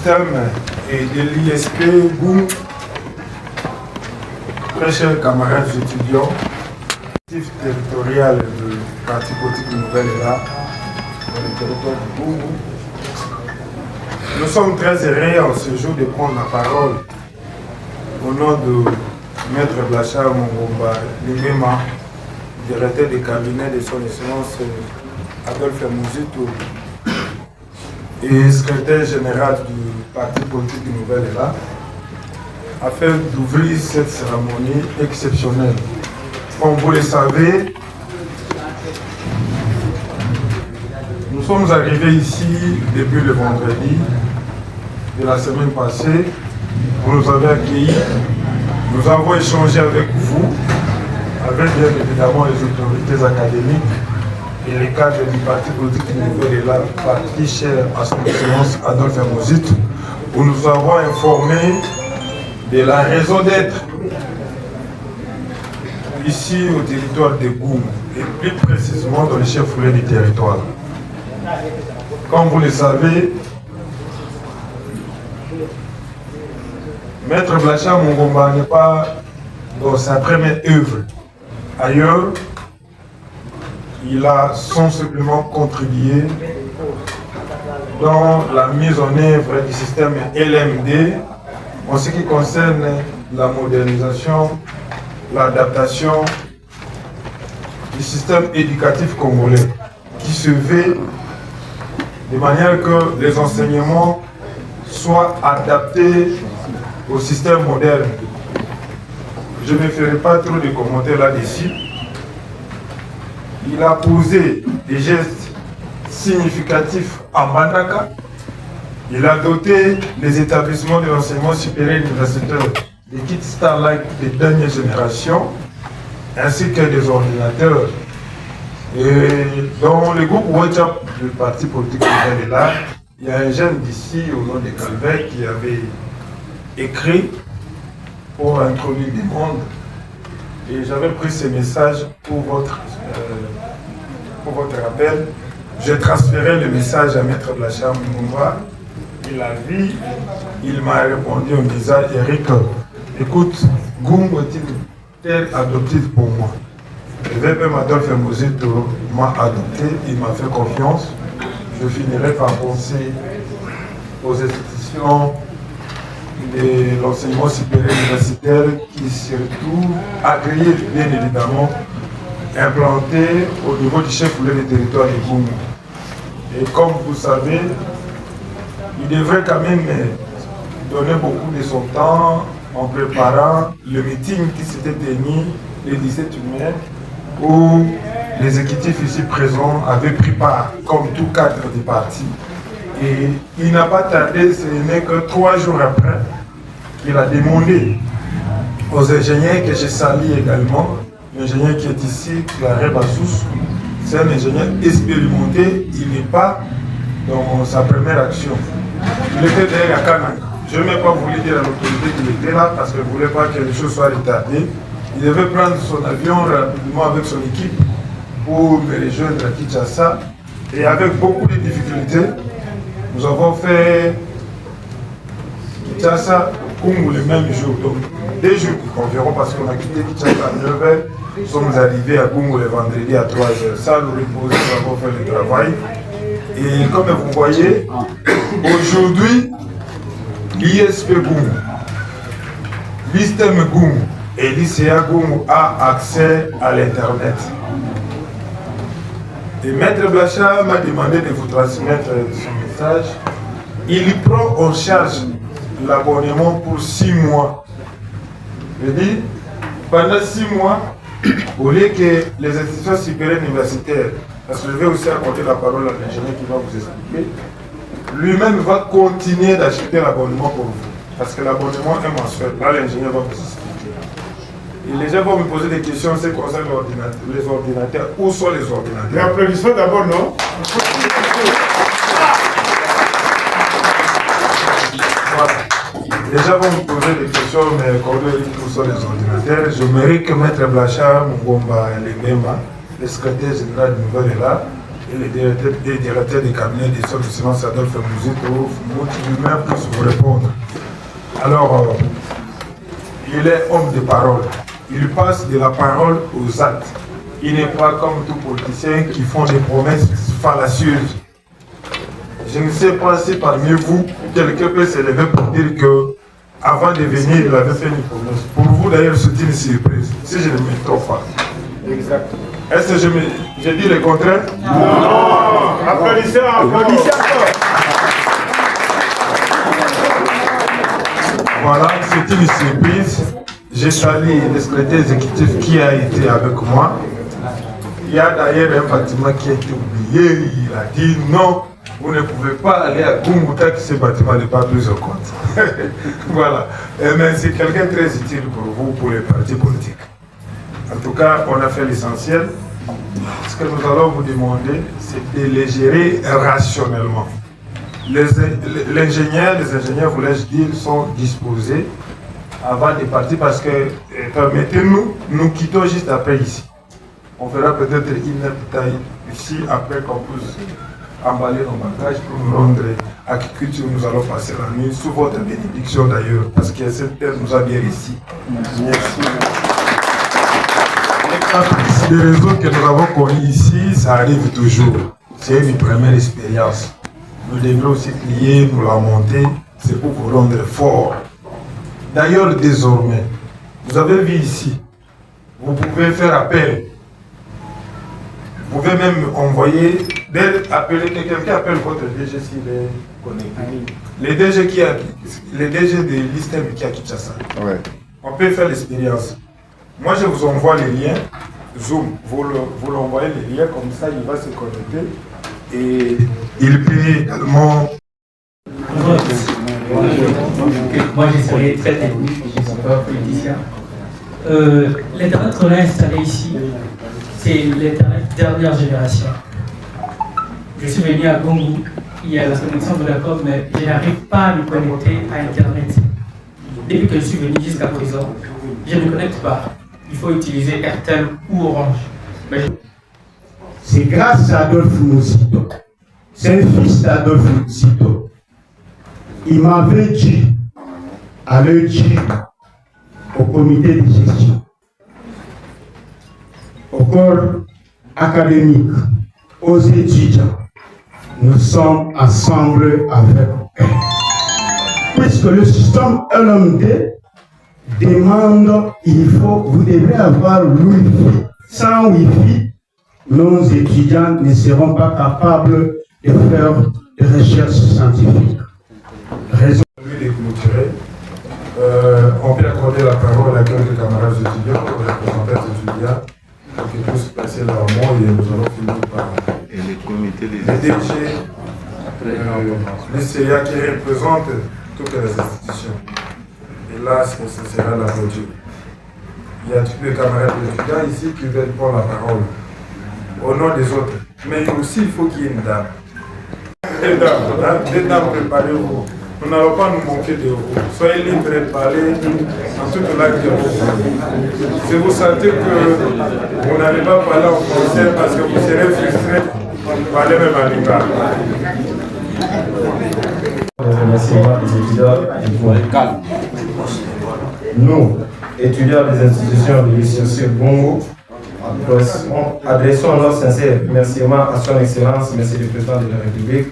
système et de l'ISP GOUM, très chers camarades étudiants, l'objectif territorial du parti politique Nouvelle est là, dans le territoire du GOUM. Nous sommes très heureux en ce jour de prendre la parole au nom de Maître Blachar Mungomba Lingema, directeur du cabinet de son excellence Adolphe Muzito et secrétaire général du parti politique Nouvelle est là, afin d'ouvrir cette cérémonie exceptionnelle. Comme vous le savez, nous sommes arrivés ici depuis le vendredi de la semaine passée. Vous nous avez accueillis, nous avons échangé avec vous, avec bien évidemment les autorités académiques et les cadres du parti politique Nouvelle est là, parti cher à son excellence Adolphe Muzito, où nous avons informé de la raison d'être ici au territoire de GOUM et plus précisément dans le chef-lieu du territoire. Comme vous le savez, Maître Blachar Mungomba n'est pas dans sa première œuvre. Ailleurs, il a sensiblement contribué dans la mise en œuvre du système LMD en ce qui concerne la modernisation, l'adaptation du système éducatif congolais qui se veut de manière que les enseignements soient adaptés au système moderne. Je ne ferai pas trop de commentaires là-dessus. Il a posé des gestes significatifs à Mbandaka. Il a doté les établissements de l'enseignement supérieur universitaire des kits Starlight des dernières générations, ainsi que des ordinateurs. Et dans le groupe WhatsApp du parti politique Nouvelle est là, il y a un jeune d'ici au nom de Calvin qui avait écrit pour introduire du monde. Et j'avais pris ce message pour votre appel. J'ai transféré le message à Maître Blachar Mungomba. Il a vu, il m'a répondu en disant, Eric, écoute, GOUM est une terre adoptive pour moi. Le VPM Adolphe Muzito m'a adopté, il m'a fait confiance. Je finirai par penser aux institutions de l'enseignement supérieur universitaire qui surtout agréées, bien évidemment, implantées au niveau du chef-lieu du territoire de GOUM. Et comme vous savez, il devrait quand même donner beaucoup de son temps en préparant le meeting qui s'était tenu le 17 mai, où les exécutifs ici présents avaient pris part, comme tout cadre du parti. Et il n'a pas tardé, ce n'est que 3 jours après, qu'il a demandé aux ingénieurs que je salue également, l'ingénieur qui est ici, Claré Bassous, c'est un ingénieur expérimenté, il n'est pas dans sa première action. Il était derrière à Kananga. Je n'ai pas voulu dire à l'autorité qu'il était là parce qu'il ne voulait pas que les choses soient retardées. Il devait prendre son avion rapidement avec son équipe pour me rejoindre à Kinshasa. Et avec beaucoup de difficultés, nous avons fait Kinshasa Congo le même jour. Donc 2 jours environ parce qu'on a quitté Kinshasa à 9h. Nous sommes arrivés à Congo le vendredi à 3h. Ça, nous reposer, nous avons fait le travail. Et comme vous voyez, aujourd'hui, l'ISP GOUM, l'ISTEM GOUM et l'ICA GOUM a accès à l'Internet. Et Maître Blachar m'a demandé de vous transmettre son message. Il prend en charge l'abonnement pour 6 mois. Je dis, pendant 6 mois, au lieu que les institutions supérieures universitaires, parce que je vais aussi accorder la parole à l'ingénieur qui va vous expliquer, lui-même va continuer d'acheter l'abonnement pour vous. Parce que l'abonnement est mensuel. Là, l'ingénieur va vous expliquer. Et les gens vont me poser des questions en ce qui concerne les ordinateurs. Où sont les ordinateurs? Les applaudissements d'abord, non? Voilà. Les gens vont me poser des questions, mais où sont les ordinateurs? Je mérite que Maître Blachar Mungomba Lingema, le secrétaire général du Nouvelle est là, et les directeurs des cabinets des Son Excellence Adolphe Mouzito, lui-même puisse vous répondre. Alors, il est homme de parole. Il passe de la parole aux actes. Il n'est pas comme tout politicien qui font des promesses fallacieuses. Je ne sais pas si parmi vous, quelqu'un peut se lever pour dire que avant de venir, il avait fait une promesse. Pour vous, d'ailleurs, c'est une surprise, si je ne me trompe pas. Exact. Est-ce que je dis le contraire? Non. Applaudissez encore. Voilà, c'est une surprise. J'ai salué le secrétaire exécutif qui a été avec moi. Il y a d'ailleurs un bâtiment qui a été oublié. Il a dit non, vous ne pouvez pas aller à Gumbuta que ce bâtiment n'est pas pris en compte. Voilà. Mais c'est quelqu'un de très utile pour vous, pour les partis politiques. En tout cas, on a fait l'essentiel. Ce que nous allons vous demander, c'est de les gérer rationnellement. Les ingénieurs, voulais-je dire, sont disposés avant de partir parce que, permettez-nous, nous quittons juste après ici. On fera peut-être une taille ici après qu'on puisse emballer nos bagages pour nous rendre à Kikwit où nous allons passer la nuit, sous votre bénédiction d'ailleurs, parce que cette terre nous a bien ici. Merci. Les réseaux que nous avons connus ici, ça arrive toujours. C'est une première expérience. Nous devons aussi plier, nous la monter, c'est pour vous rendre fort. D'ailleurs, désormais, vous avez vu ici, vous pouvez faire appel. Vous pouvez même envoyer, appeler quelqu'un qui appelle votre DG s'il est connecté. Les DG de l'ISTEM qui a Kinshasa. Ouais. On peut faire l'expérience. Moi, je vous envoie les liens. Zoom, vous l'envoyez les liens, comme ça, il va se connecter. Et il peut également... Moi, je serai très technique, je ne suis pas politicien. L'Internet qu'on a installé ici, c'est l'Internet dernière génération. Je suis venu à Gongo, il y a la connexion Vodacom, mais je n'arrive pas à me connecter à Internet. Depuis que je suis venu jusqu'à présent, je ne me connecte pas. Il faut utiliser Airtel ou Orange. C'est grâce à Adolphe Mouzito. C'est le fils d'Adolphe Mouzito. Il m'avait dit, à l'heure au comité de gestion, au corps académique, aux étudiants, nous sommes ensemble avec eux. Puisque le système LMD demande, vous devez avoir l'Wi-Fi. Sans Wi-Fi, nos étudiants ne seront pas capables de faire des recherches scientifiques. Raison de clôturer, on peut accorder la parole à quelques camarades étudiants, aux représentants étudiants, pour qu'ils puissent passer leur mot et nous allons finir par les comités, les DG, les CIA qui représentent toutes les institutions. Et là, ce sera la clôture. Il y a tous les camarades étudiants ici qui veulent prendre la parole au nom des autres. Mais aussi, il faut qu'il y ait une dame. Des dames, préparez-vous. Nous n'allons pas nous manquer de vous. Soyez libres de parler en toute la vie. Si vous sentez que vous n'allez pas parler en français parce que vous serez frustré, parlez même en lingala. Remerciement des étudiants. Nous, étudiants des institutions de l'ICOC Bongo, adressons nos sincères remerciements à son Excellence, Monsieur le Président de la République,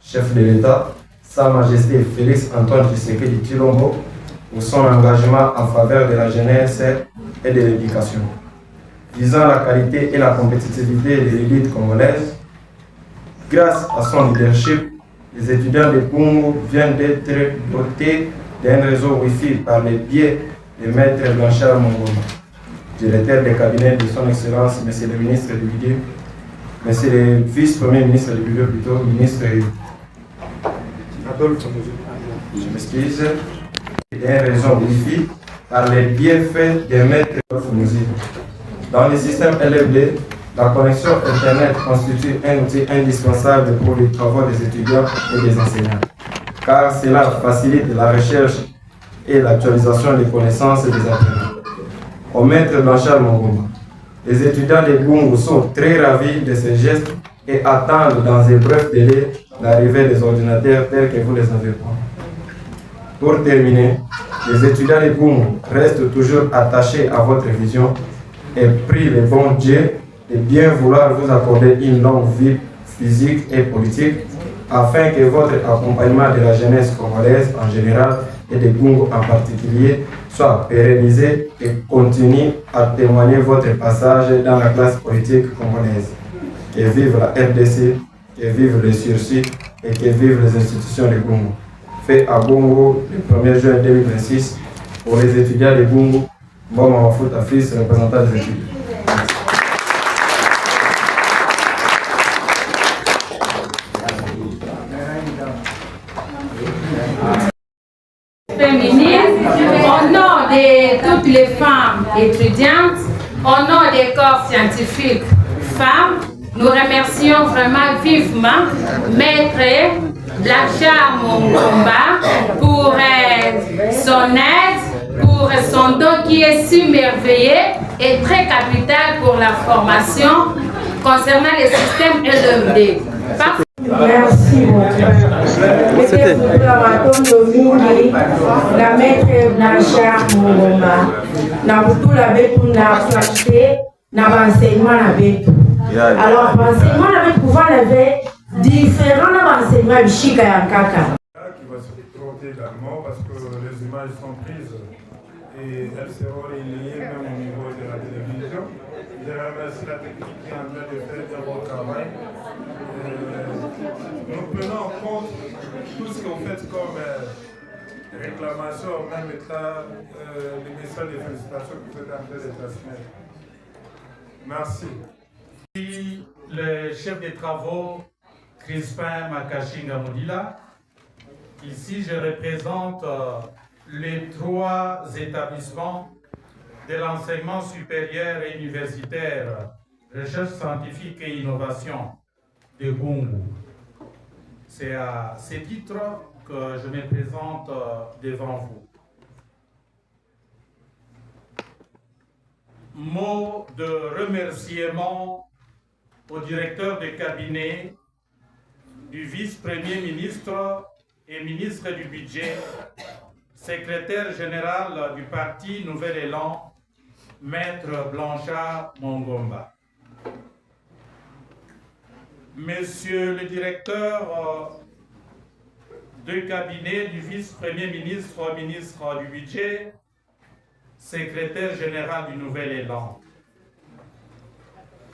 chef de l'État, Sa Majesté Félix Antoine Tshisekedi Tshilombo, pour son engagement en faveur de la jeunesse et de l'éducation. Visant la qualité et la compétitivité de l'élite congolaise, grâce à son leadership, les étudiants de Bongo viennent d'être dotés d'un réseau Wi-Fi par le biais de Maître Blanchard Mongoma, directeur des cabinets de son Excellence, Monsieur le ministre du Budget, Monsieur le vice-premier ministre du Budget, plutôt, ministre Adolphe, je m'excuse, d'un réseau Wi-Fi par les bienfaits de Maître Mouzito. Dans le système LFD, la connexion Internet constitue un outil indispensable pour les travaux des étudiants et des enseignants, car cela facilite la recherche et l'actualisation des connaissances des apprenants. Au Maître Blanchard Mongoma, les étudiants de Bongo sont très ravis de ce geste et attendent dans un bref délai l'arrivée des ordinateurs tels que vous les avez pris. Pour terminer, les étudiants de Goumou restent toujours attachés à votre vision et prient le bon Dieu de bien vouloir vous accorder une longue vie physique et politique afin que votre accompagnement de la jeunesse congolaise en général et de Goumou en particulier soit pérennisé et continue à témoigner votre passage dans la classe politique congolaise. Que vive la RDC, que vive le sursis et que vivent les institutions de Goumou. Fait à Bongo le 1er juin 2026 pour les étudiants de Goumou. Bon Mafuta Fils, représentant des étudiants. Féminine, au nom de toutes les femmes étudiantes, au nom des corps scientifiques femmes, nous remercions vraiment vivement Maître Blanchard Mongomba pour son aide, pour son don qui est si merveilleux et très capital pour la formation concernant les systèmes LMD. Merci mon frère. C'était pour la maton mingi, la maître Blanchard Mongomba. Na butu la betu na qualité, na enseignement la betu. Alors l'enseignement la betu pouvoir lever différents enseignements bishika ya kaka. Qui va se présenter également parce que les images sont prises et elles seront relayées même au niveau de la télévision. Je remercie la technique qui est en train de faire un bon travail. Nous prenons en compte tout ce que vous faites comme réclamation, en même état, les messages de félicitations que vous êtes en train de transmettre. Merci. Le chef des travaux, Crispin Makashinga Modila. Ici, je représente les 3 établissements de l'enseignement supérieur et universitaire, recherche scientifique et innovation de Goumou. C'est à ce titre que je me présente devant vous. Mot de remerciement au directeur de cabinet du vice-premier ministre et ministre du budget, secrétaire général du parti Nouvel Élan, Maître Blanchard Mongomba. Monsieur le directeur de cabinet du vice-premier ministre, ministre du budget, secrétaire général du Nouvel Élan.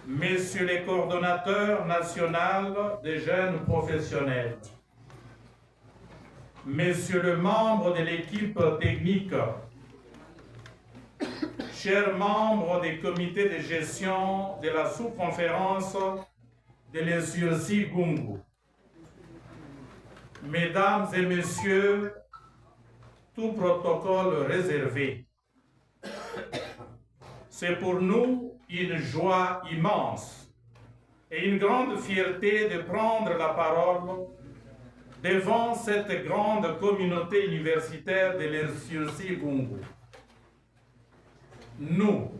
Messieurs les coordonnateurs nationaux des jeunes professionnels, Messieurs le membre de l'équipe technique, chers membres des comités de gestion de la sous-conférence de l'Insursi Goumou, Mesdames et Messieurs, tout protocole réservé, c'est pour nous une joie immense et une grande fierté de prendre la parole devant cette grande communauté universitaire de l'Insursi Goumou. Nous,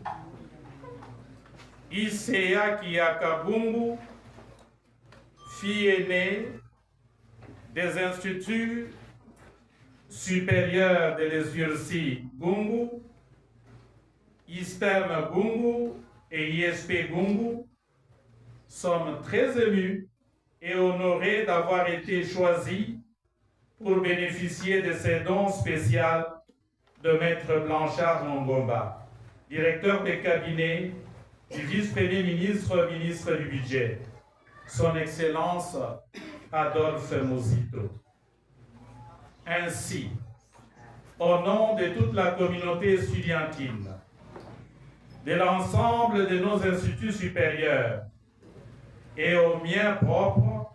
ICA Kiyaka Goumou, filles aînées des instituts supérieurs de l'Insursi Goumou, ISTEM Goumou et ISP Goumou, sommes très émus et honorés d'avoir été choisis pour bénéficier de ces dons spéciaux de Maître Blanchard Mongomba, directeur de cabinet du vice-premier ministre, ministre du budget, Son Excellence Adolphe Mozito. Ainsi, au nom de toute la communauté estudiantine, de l'ensemble de nos instituts supérieurs et aux miens propres,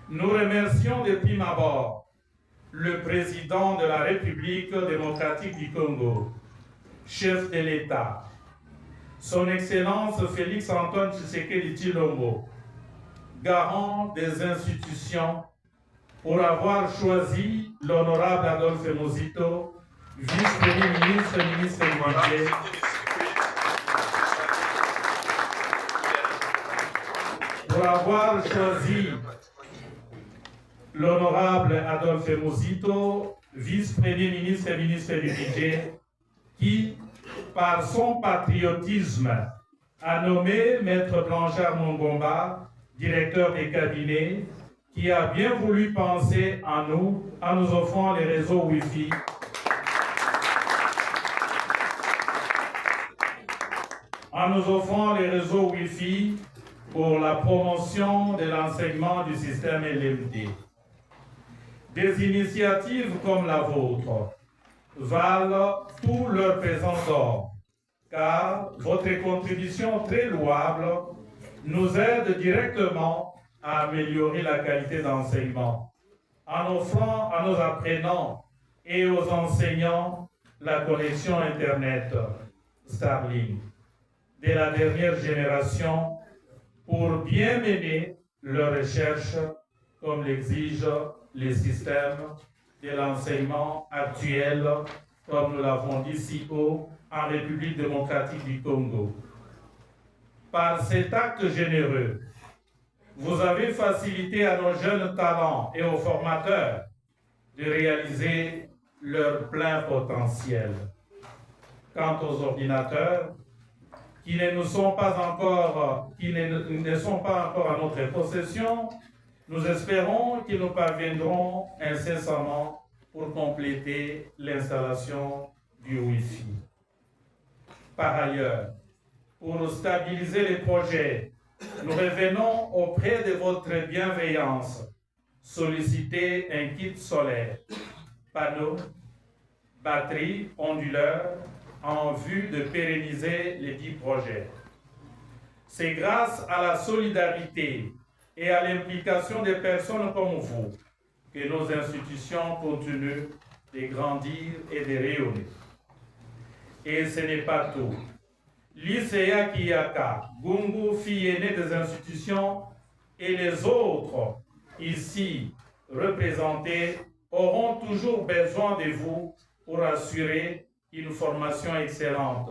nous remercions de prime abord le président de la République démocratique du Congo, chef de l'État, Son Excellence Félix Antoine Tshisekedi Tshilombo, garant des institutions, pour avoir choisi l'honorable Adolphe Mozito, vice-premier ministre, ministre du budget, pour avoir choisi l'honorable Adolphe Muzito, vice-premier ministre et ministre du Budget, qui, par son patriotisme, a nommé Maître Blanchard Mongomba, directeur des cabinets, qui a bien voulu penser en nous, en nous offrant les réseaux Wi-Fi. En nous offrant les réseaux Wi-Fi pour la promotion de l'enseignement du système LMD. Des initiatives comme la vôtre valent tout leur pesant d'or, car votre contribution très louable nous aide directement à améliorer la qualité d'enseignement, en offrant à nos apprenants et aux enseignants la connexion Internet Starlink de la dernière génération pour bien mener leurs recherches comme l'exigent les systèmes de l'enseignement actuel, comme nous l'avons dit si haut, en République démocratique du Congo. Par cet acte généreux, vous avez facilité à nos jeunes talents et aux formateurs de réaliser leur plein potentiel. Quant aux ordinateurs, qui ne sont pas encore à notre possession, nous espérons qu'ils nous parviendront incessamment pour compléter l'installation du Wi-Fi. Par ailleurs, pour stabiliser les projets, nous revenons auprès de votre bienveillance, solliciter un kit solaire, panneaux, batteries, onduleurs, en vue de pérenniser les 10 projets. C'est grâce à la solidarité et à l'implication des personnes comme vous que nos institutions continuent de grandir et de rayonner. Et ce n'est pas tout. L'ICA Kiyaka, Gungu, fille aînée des institutions, et les autres ici représentés auront toujours besoin de vous pour assurer une formation excellente.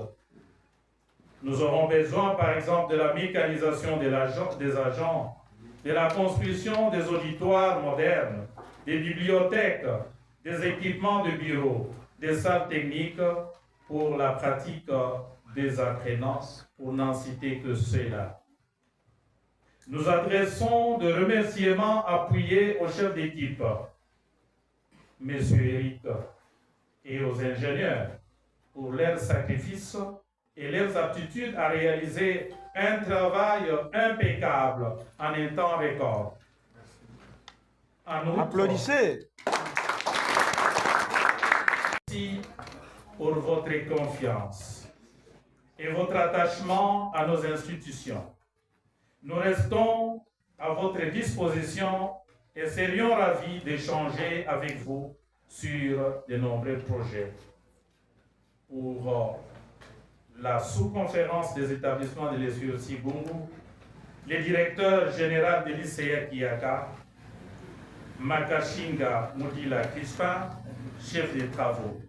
Nous aurons besoin, par exemple, de la mécanisation des agents, de la construction des auditoires modernes, des bibliothèques, des équipements de bureaux, des salles techniques pour la pratique des apprenants, pour n'en citer que ceux-là. Nous adressons des remerciements appuyés aux chefs d'équipe, M. Eric, et aux ingénieurs, pour leurs sacrifices et leurs aptitudes à réaliser un travail impeccable en un temps record. Applaudissez. Merci pour votre confiance et votre attachement à nos institutions. Nous restons à votre disposition et serions ravis d'échanger avec vous sur de nombreux projets. Pour la sous-conférence des établissements de l'ESURCI Gungu, le directeur général de l'ICA Kiyaka, Makashinga Mudila Crispin, chef des travaux.